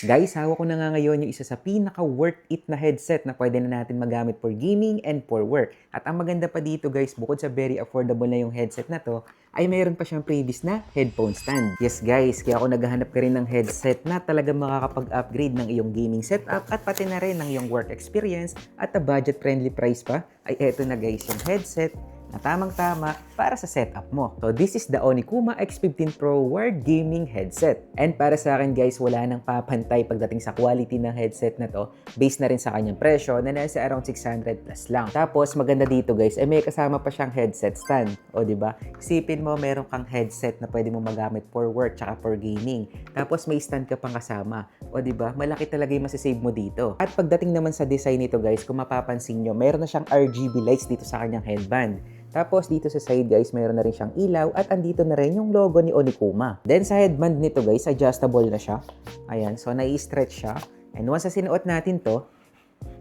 Guys, hawak ko na nga ngayon yung isa sa pinaka-worth it na headset na pwede na natin magamit for gaming and for work. At ang maganda pa dito guys, bukod sa very affordable na yung headset na to, ay mayroon pa siyang previous na headphone stand. Yes guys, kaya ako naghahanap ka rin ng headset na talagang makakapag-upgrade ng iyong gaming setup at pati na rin ng iyong work experience at a budget-friendly price pa, ay eto na guys yung headset na tamang-tama para sa setup mo. So this is the Onikuma X15 Pro Wired Gaming Headset. And para sa akin guys, wala nang papantay pagdating sa quality ng headset na to, based na rin sa kanyang presyo na nasa around 600 plus lang. Tapos maganda dito guys, ay may kasama pa siyang headset stand. O di ba? Isipin mo meron kang headset na pwede mo magamit for work tsaka for gaming. Tapos may stand ka pang kasama. O di ba? Malaki talaga yung masasave mo dito. At pagdating naman sa design nito guys, kung mapapansin nyo, meron na siyang RGB lights dito sa kanyang headband. Tapos dito sa side guys, mayroon na rin siyang ilaw at andito na rin yung logo ni Onikuma. Then sa headband nito guys, adjustable na siya. Ayan, so nai-stretch siya. And once na sinuot natin to,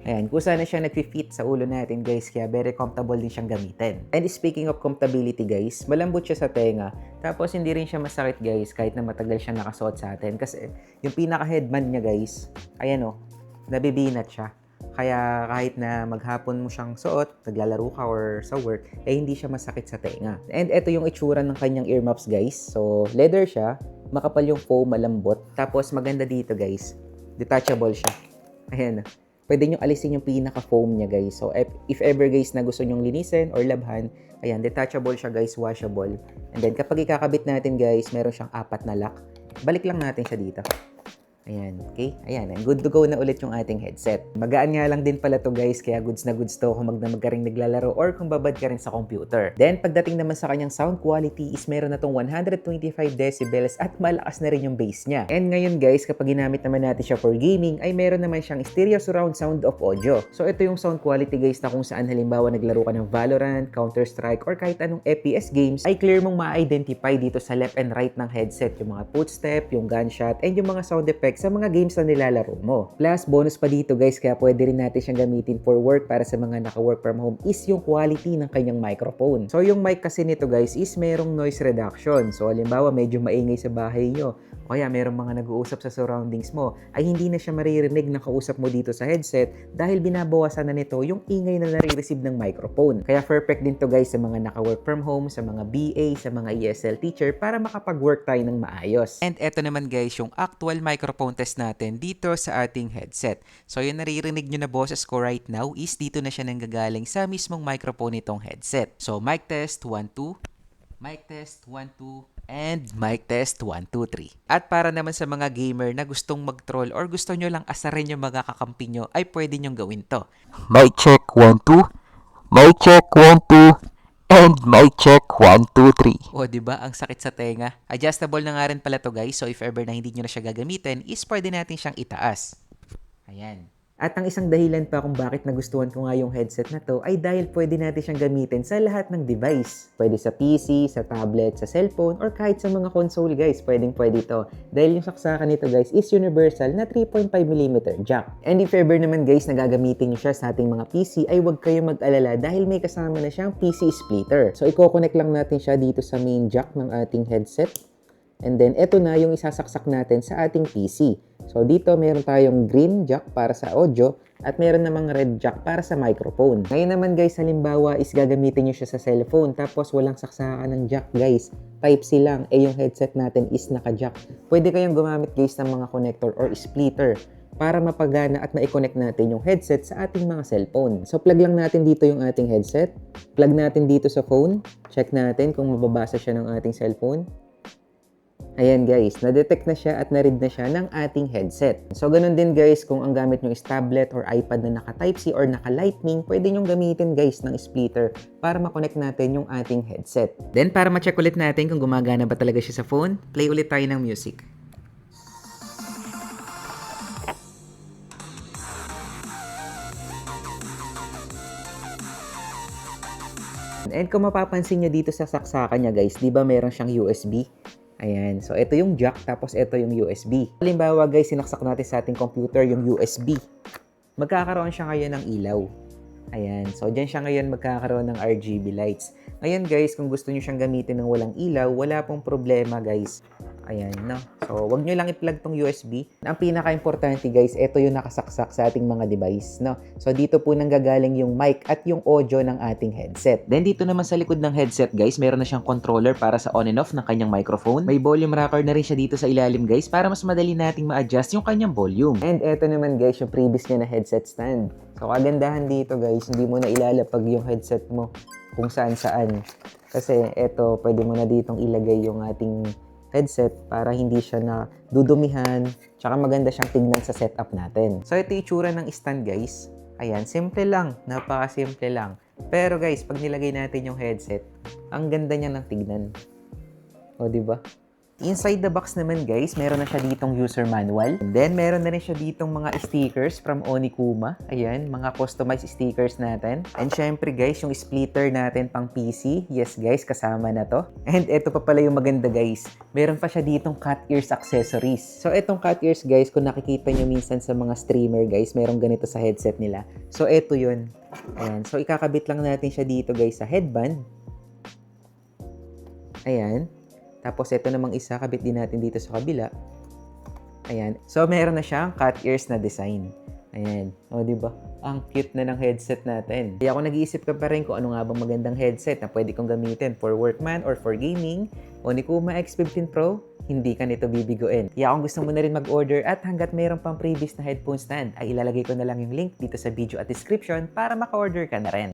ayan, kusa na siya nag-fit sa ulo natin guys, kaya very comfortable din siyang gamitin. And speaking of comfortability guys, malambot siya sa tenga. Tapos hindi rin siya masakit guys, kahit na matagal siya nakasuot sa atin. Kasi yung pinaka-headband niya guys, ayan o, nabibinat siya. Kaya kahit na maghapon mo siyang suot, naglalaro ka or sa work, eh hindi siya masakit sa tenga. And ito yung itsura ng kanyang earmuffs guys. So leather siya, makapal yung foam, malambot. Tapos maganda dito guys, detachable siya. Ayan, pwede nyo alisin yung pinaka-foam niya guys. So if ever guys na gusto nyong linisin or labhan, ayan, detachable siya guys, washable. And then kapag ikakabit natin guys, meron siyang 4 na lock. Balik lang natin siya dito. Ayan, okay? Ayan, good to go na ulit yung ating headset. Magaan nga lang din pala to guys, kaya goods na goods to kung magdamag ka rin naglalaro or kung babad ka rin sa computer. Then, pagdating naman sa kanyang sound quality is meron na tong 125 decibels at malakas na rin yung bass niya. And ngayon guys, kapag ginamit naman natin siya for gaming, ay meron naman siyang stereo surround sound of audio. So, ito yung sound quality guys na kung saan halimbawa naglaro ka ng Valorant, Counter-Strike, or kahit anong FPS games, ay clear mong ma-identify dito sa left and right ng headset yung mga footstep, yung gunshot, and yung mga sound effects sa mga games na nilalaro mo. Plus, bonus pa dito guys, kaya pwede rin natin siyang gamitin for work para sa mga naka-work from home is yung quality ng kanyang microphone. So, yung mic kasi nito guys is merong noise reduction. So, halimbawa medyo maingay sa bahay nyo o kaya merong mga nag-uusap sa surroundings mo, ay hindi na siya maririnig na kausap mo dito sa headset dahil binabawasan na nito yung ingay na nare-receive ng microphone. Kaya perfect din to guys sa mga naka-work from home, sa mga BA, sa mga ESL teacher para makapag-work tayo ng maayos. And eto naman guys, yung actual microphone test natin dito sa ating headset. So yung naririnig nyo na boses ko right now is dito na siya nanggagaling sa mismong microphone nitong headset. So mic test 1 2, mic test 1 2, and mic test 1 2 3. At para naman sa mga gamer na gustong mag-troll or gusto nyo lang asarin yung mga kakampi nyo, ay pwede nyong gawin to. Mic check 1 2. Mic check 1 2. And mic check 1 2 3. O, di ba? Ang sakit sa tenga. Adjustable na nga rin pala to guys. So, if ever na hindi nyo na siya gagamitin, is pwede natin siyang itaas. Ayan. At ang isang dahilan pa kung bakit nagustuhan ko nga yung headset na to ay dahil pwede natin siyang gamitin sa lahat ng device. Pwede sa PC, sa tablet, sa cellphone, or kahit sa mga console guys. Pwedeng-pwede to. Dahil yung saksakan nito guys is universal na 3.5mm jack. And if ever naman guys na gagamitin nyo siya sa ating mga PC ay huwag kayong mag-alala dahil may kasama na siyang PC splitter. So i-connect lang natin siya dito sa main jack ng ating headset. And then, eto na yung isasaksak natin sa ating PC. So, dito meron tayong green jack para sa audio at meron namang red jack para sa microphone. Ngayon naman guys, halimbawa is gagamitin nyo siya sa cellphone tapos walang saksakan ng jack guys. Type-C lang, yung headset natin is naka-jack. Pwede kayong gumamit guys ng mga connector or splitter para mapagana at ma-connect natin yung headset sa ating mga cellphone. So, plug lang natin dito yung ating headset. Plug natin dito sa phone. Check natin kung mababasa siya ng ating cellphone. Ayan guys, na-detect na siya at na-read na siya ng ating headset. So ganun din guys, kung ang gamit nyo is tablet or iPad na naka Type-C or naka Lightning, pwede nyong gamitin guys ng splitter para makonect natin yung ating headset. Then para ma-check ulit natin kung gumagana ba talaga siya sa phone, play ulit tayo ng music. And kung mapapansin nyo dito sa saksakan niya guys, di ba meron siyang USB? Ayan. So, ito yung jack, tapos ito yung USB. Halimbawa, guys, sinaksak natin sa ating computer yung USB. Magkakaroon siya ngayon ng ilaw. Ayan. So, dyan siya ngayon magkakaroon ng RGB lights. Ngayon, guys, kung gusto nyo siyang gamitin ng walang ilaw, wala pong problema, guys. Ayan, no? So, wag nyo lang i-plug tong USB. Ang pinaka-importante guys, ito yung nakasaksak sa ating mga device, no? So, dito po nanggagaling yung mic at yung audio ng ating headset. Then, dito naman sa likod ng headset guys, meron na siyang controller para sa on and off ng kanyang microphone. May volume rocker na rin siya dito sa ilalim guys para mas madali nating ma-adjust yung kanyang volume. And eto naman guys, yung previous niya na headset stand. So, kagandahan dito guys, hindi mo na ilalapag yung headset mo kung saan-saan. Kasi eto, pwede mo na ditong ilagay yung ating headset para hindi siya na dudumihan, tsaka maganda siyang tignan sa setup natin. So, ito yung itsura ng stand guys. Ayan, simple lang, napaka-simple lang. Pero guys, pag nilagay natin yung headset, ang ganda niya ng tignan. O, di ba? Inside the box naman guys, meron na siya ditong user manual. And then, meron na rin siya ditong mga stickers from Onikuma. Ayan, mga customized stickers natin. And syempre guys, yung splitter natin pang PC. Yes guys, kasama na to. And ito pa pala yung maganda guys. Meron pa siya ditong cat ears accessories. So, itong cat ears guys, kung nakikita nyo minsan sa mga streamer guys, meron ganito sa headset nila. So, ito yun. Ayan. So, ikakabit lang natin siya dito guys sa headband. Ayan. Tapos, ito namang isa, kabit din natin dito sa kabila. Ayan. So, meron na siyang cat ears na design. Ayan. O, diba? Ang cute na ng headset natin. Kaya ako nag-iisip ka pa rin kung ano nga bang magandang headset na pwede kong gamitin for workman or for gaming. Onikuma X15 Pro, hindi ka nito bibiguin. Kaya kung gusto mo na rin mag-order at hanggat mayroon pang previous na headphone stand, ay ilalagay ko na lang yung link dito sa video at description para maka-order ka na rin.